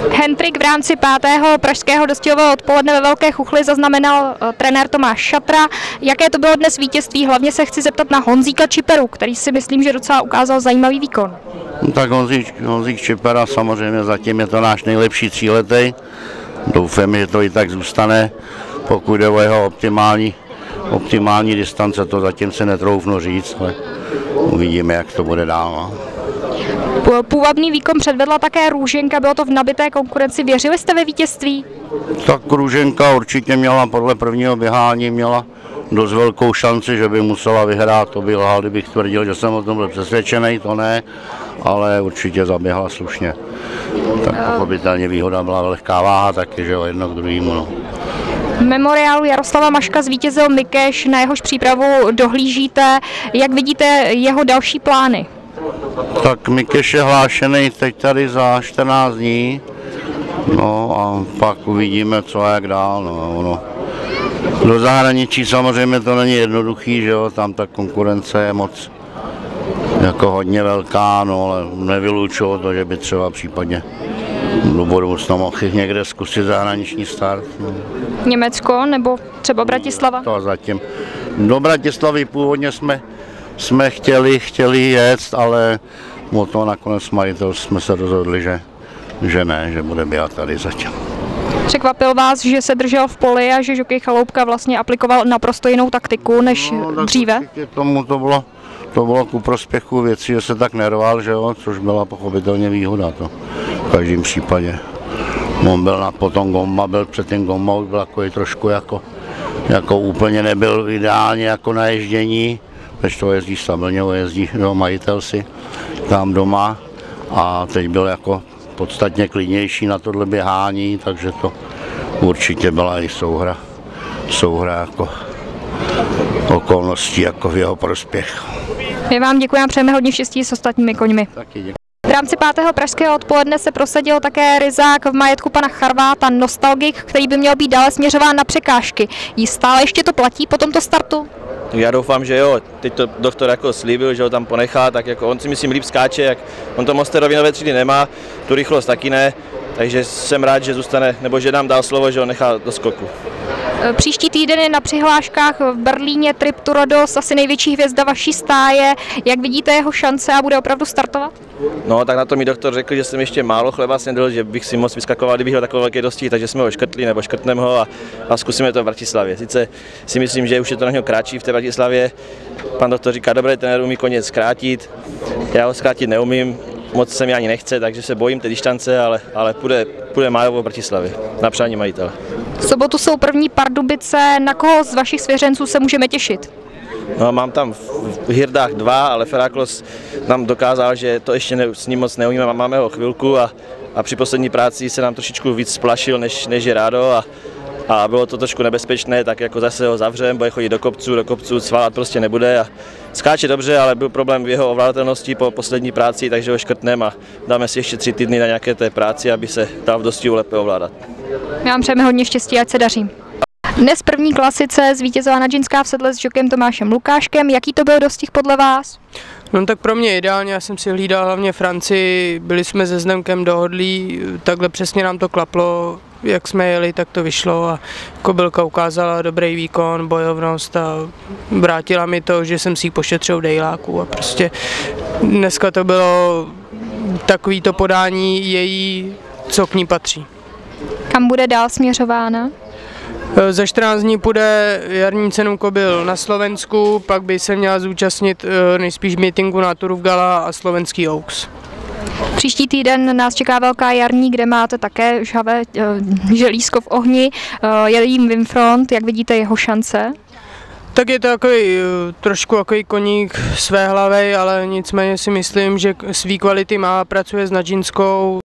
Hendrik v rámci 5. pražského dostihového odpoledne ve Velké Chuchli zaznamenal trenér Tomáš Šatra. Jaké to bylo dnes vítězství? Hlavně se chci zeptat na Honzíka Čiperu, který si myslím, že docela ukázal zajímavý výkon. Tak Honzík Čipera samozřejmě zatím je to náš nejlepší tříletej. Doufám, že to i tak zůstane. Pokud jde o jeho optimální distance, to zatím se netroufnu říct, ale uvidíme, jak to bude dál. No. Půvabný výkon předvedla také Růženka, bylo to v nabité konkurenci. Věřili jste ve vítězství? Tak Růženka určitě měla podle prvního běhání dost velkou šanci, že by musela vyhrát. To by lhal, kdybych tvrdil, že jsem o tom byl přesvědčený, to ne, ale určitě zaběhla slušně. Tak pochopitelně výhoda byla lehká váha, taky, že jo, jedno k druhému. No. V memoriálu Jaroslava Maška zvítězil Mikeš, na jehož přípravu dohlížíte. Jak vidíte jeho další plány? Tak Mikeš je hlášený teď tady za 14 dní, no a pak uvidíme, co a jak dál. No. Do zahraničí samozřejmě to není jednoduchý, že jo, tam ta konkurence je moc jako hodně velká, no, ale nevylučuju to, že by třeba případně do budoucna mohl někde zkusit zahraniční start. No. Německo nebo třeba Bratislava? To zatím. Do Bratislavy původně jsme chtěli jet, ale o to nakonec majitel jsme se rozhodli, že ne, že bude běhat tady zatím. Překvapil vás, že se držel v poli a že žokej Chaloupka vlastně aplikoval naprosto jinou taktiku než dříve? Tomu to bylo ku prospěchu věcí, že se tak nerval, že jo, což byla pochopitelně výhoda to v každém případě. On byl potom Gomma, byl před tím Gommou, byl takový trošku jako úplně nebyl ideálně jako na ježdění, protože to jezdí stabilně, jezdí majitel si tam doma a teď byl jako podstatně klidnější na tohle běhání, takže to určitě byla i souhra jako okolností jako v jeho prospěch. My vám děkujeme a přejeme hodně štěstí s ostatními koňmi. Taky děkuji. V rámci 5. pražského odpoledne se prosadil také ryzák v majetku pana Charváta Nostalgik, který by měl být dále směřován na překážky. Jí stále ještě to platí po tomto startu? Já doufám, že jo. Teď to doktor jako slíbil, že ho tam ponechá, tak jako on si myslím líp skáče, jak on to Monsterovinové třídy nemá, tu rychlost taky ne, takže jsem rád, že zůstane, nebo že nám dal slovo, že ho nechá do skoku. Příští týden je na přihláškách v Berlíně Trip to Rhodos, asi největší hvězda vaší stáje. Jak vidíte jeho šance a bude opravdu startovat? No, tak na to mi doktor řekl, že jsem ještě málo chleba snědl, že bych si moc vyskakoval, kdybych ho takový velký dostih, takže jsme ho škrtli nebo škrtneme ho a zkusíme to v Bratislavě. Sice si myslím, že už je to na něho kratší v té Bratislavě. Pan doktor říká, dobré, trenér umí koně zkrátit, já ho zkrátit neumím, moc se mi ani nechce, takže se bojím té distance, ale půjde májovo v Bratislavě, na přání majitele. V sobotu jsou první Pardubice, na koho z vašich svěřenců se můžeme těšit? No, mám tam v Hirdách 2, ale Feráklos nám dokázal, že to ještě s ním moc neumíme, máme ho chvilku a při poslední práci se nám trošičku víc splašil, než je rádo a bylo to trošku nebezpečné, tak jako zase ho zavřem, bude chodit do kopců, svalat prostě nebude a skáče dobře, ale byl problém v jeho ovládatelnosti po poslední práci, takže ho škrtneme a dáme si ještě 3 týdny na nějaké té práci, aby se dal v dostihu lépe ovládat. My vám přejeme hodně štěstí, ať se daří. Dnes první klasice zvítězila nadžinská v sedle s žokem Tomášem Lukáškem. Jaký to byl dostih podle vás? No tak pro mě ideálně, já jsem si hlídal hlavně Francii, byli jsme se Znemkem dohodlí, takhle přesně nám to klaplo, jak jsme jeli, tak to vyšlo a kobylka ukázala dobrý výkon, bojovnost a vrátila mi to, že jsem si ji pošetřil v dejláku a prostě dneska to bylo takovýto podání její, co k ní patří. Kam bude dál směřována? Za 14 dní půjde jarní cenu kobyl na Slovensku, pak by se měla zúčastnit nejspíš meetingu na Turf Gala a slovenský Oaks. Příští týden nás čeká velká jarní, kde máte také žhavé želízko v ohni, je jím Wimfront, jak vidíte jeho šance? Tak je to trošku takový koník své hlavy, ale nicméně si myslím, že svý kvality má, pracuje s nadžinskou.